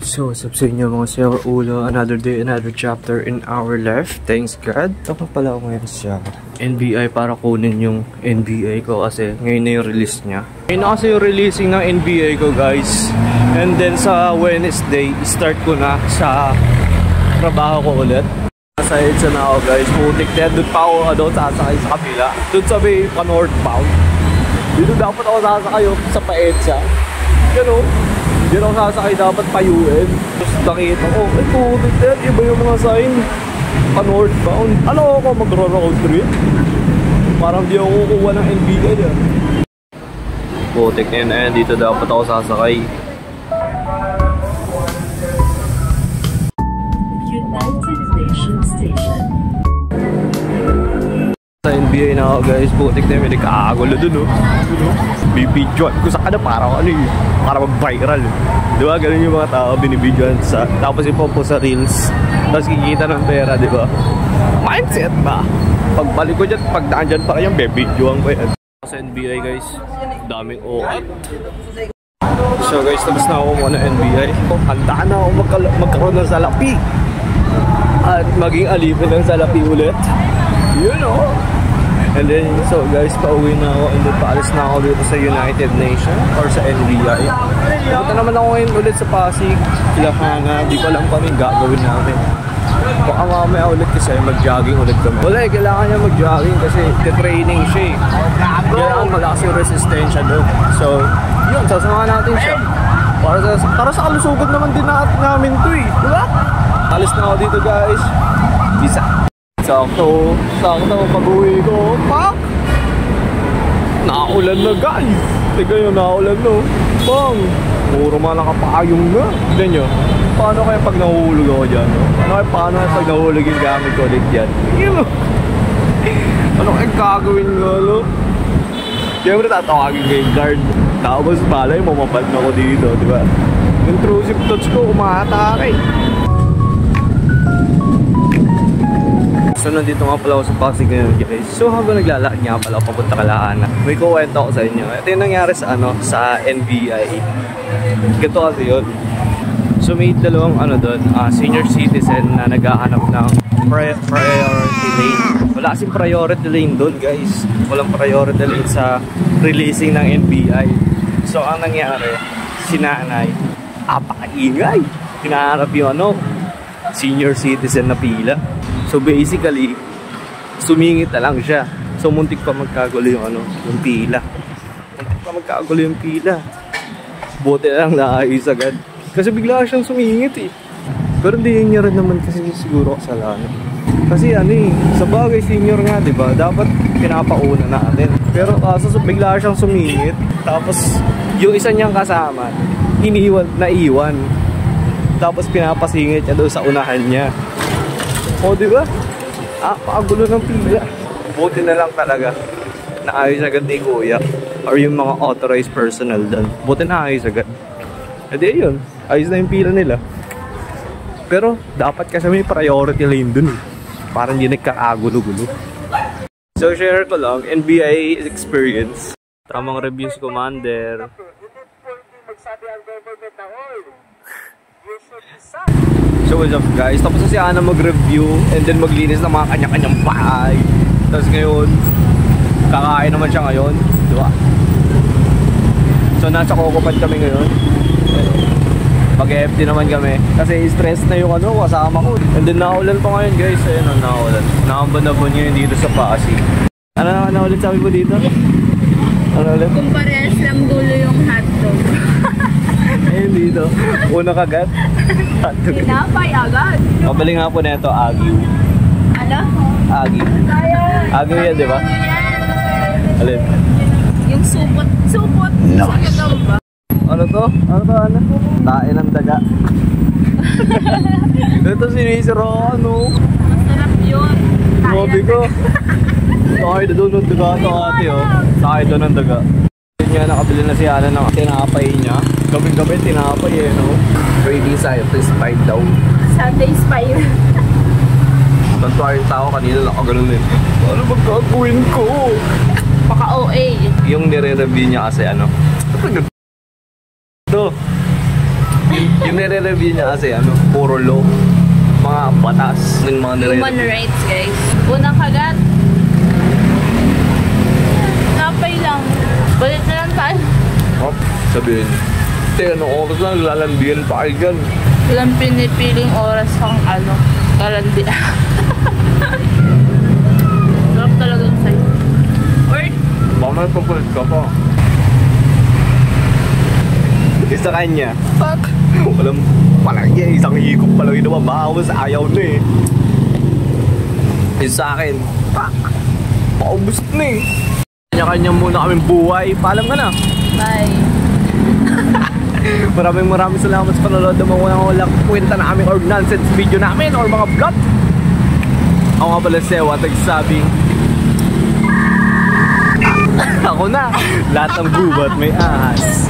So, what's up sa inyo mga Sir Ulo? Another day, another chapter in our life. Thanks God. Ito pala ako ngayon sa NBI para kunin yung NBA ko kasi ngayon na yung release niya. Ngayon na kasi yung releasing ng NBA ko, guys. And then sa Wednesday, start ko na sa trabaho ko ulit. Nasa EDSA na ako, guys. Putik na. Doon pa ako sasakay sa kapila. Doon sa may pa-northbound. Dito dapat ako sasakay sa pa-EDSA. Gano'n. Diyan ako sasakay dapat pa-UN. Tapos nakita ko, ay putik na, iba yung mga sign. Pa-northbound. Ano ako magro-road trip? Parang di ako kukuha ng NBA yan. Putik na yun, dito dapat ako sasakay. United Nations Station. Sa NBA na ako, guys. Putik na yun, may nagkakagulo dun, bibidyoan ko sa kada para mag-viral. Diba? Ganun yung mga tao binibidyoan sa, tapos ipopo sa reels, tapos kikita ng pera, diba? Mindset ba? Pagbalik ko dyan, pagdaan dyan pa kayang bibidyoan ko yan. Sa NBA, guys, daming ukat. So guys, tapos na ako muna NBA. Handa na ako magkaroon ng salapi at maging alipin ng salapi ulit. You know. And then, so guys, pauwi na ako and then paalis na ako dito sa United Nations or sa NBI. Punta naman ako ngayon ulit sa Pasig, Ilocana. Di ko alam kung ano yung gagawin namin. Baka mamaya ulit kasi mag-jogging ulit kami. Wala kailangan niya mag-jogging kasi training siya eh. Kailangan malakas yung resistensya doon. So, yun, sasamahan natin siya. Para sa kalusugan naman din namin to eh. Diba? Alis na ako dito, guys. Bisa. Sakto pag-uwi ko, pak! Naulan na, guys! Tiga nyo, naulan no. Bang! Puro mga nakapayong na. Tignan nyo, paano kaya pag nahulog ako dyan? Paano kaya pag nahulog yung gamit ko ulit dyan? Ano kaya gagawin ko, no? Siyempre tatawagin ko yung guard. Tapos balay, mamapad na ako dito, di ba? Intrusive thoughts ko, umahatake. So nandito nga pala ako sa Pasig ngayon, guys. So habang naglalakad nga pala ako papunta Kalahana, may kuwento ako sa inyo. Ito yung nangyari sa NBI. Ganito kasi yun. So may dalawang doon, senior citizen na naghahanap ng priority lane. Wala kasing priority lane doon, guys. Walang priority lane sa releasing ng NBI. So ang nangyari, si nanay, apakaingay. Hinahanap yung senior citizen na pila. So basically, sumingit na lang siya. So muntik pa magkagulo yung yung pila. Muntik pa magkagulo yung pila. Buti na lang naayos agad. Kasi bigla siyang sumingit eh. Pero hindi niya rin naman kasi siguro kasalanan. Kasi sa bagay senior nga, 'di ba? Dapat pinapauna natin. Pero kaso bigla siyang sumingit. Tapos yung isa niyang kasama, naiwan. Tapos pinapasingit niya doon sa unahan niya. O, diba? Pakagulo ng pila. Buti na lang talaga naayos agad ni Kuya or yung mga authorized personnel doon. Buti na ayos agad. E di yun, ayos na yung pila nila. Pero dapat kasi may priority lane dun para hindi nagkakagulo-gulo. So share ko lang, NBI experience. Tamang review si Commander. So what's up, guys? Tapos na si Ana mag-review and then maglinis ng mga kanya-kanyang bahay. Tapos ngayon, kakain naman siya ngayon, diba? So nasa Cocopat kami ngayon. Mag-empty naman kami kasi stress na yung kasama ko. And then naulan pa ngayon, guys. Ayun, naulan. Nakambon-abon ngayon dito sa Pasig. Ano ulit sabi mo dito? Ano ulit? Kung parehas lang dulo yung hotdog. Ayun dito. Una kagat. Tinapay agad. Mabali nga po na ito, Agyu. Ano? Agyu. Agyu yan, di ba? Alin? Yung supot. Supot. No. Ba? Ano to? Ano? Tain ng daga. Ito sinisiro, Masarap yun. Sabi ko. Sakay doon ng daga ito, ate, Sakay doon ng daga. Yun nga, nakabili na si Ana ng tinapay niya. Gabi-gabi tinapay Trading Cypress 5 daw. Sunday Spire. Tantuwa yung tao kanina, nakaganon din. Ano ba gagawin ko? Paka-OA. Yung nire-review niya kasi Ito. Yung nire-review niya kasi ano, puro law. Mga batas. Yung mga Human rights, guys. Unang kagat. Napay lang. Balik na lang tayo. Oh, sabihin. Anong oras lang, lalandian pa kayo dyan. Walang pinipiling oras pang ano, kalandi. Sarap talagang sa'yo. Or, Baka may papalit ka pa. Isa kanya. fuck. Walang palagi, isang higop pa lang yun naman. Bawas, ayaw na eh. Isa sa akin. Pak! Paubos na eh. Kanya-kanya muna kaming buhay. Paalam ka na. Bye. Maraming salamat sa panonood ng mga walang kwenta na aming or nonsense video namin or mga vlog. Ako nga pala Sewa, nagsasabing ako na, lahat ng gubat may ahas.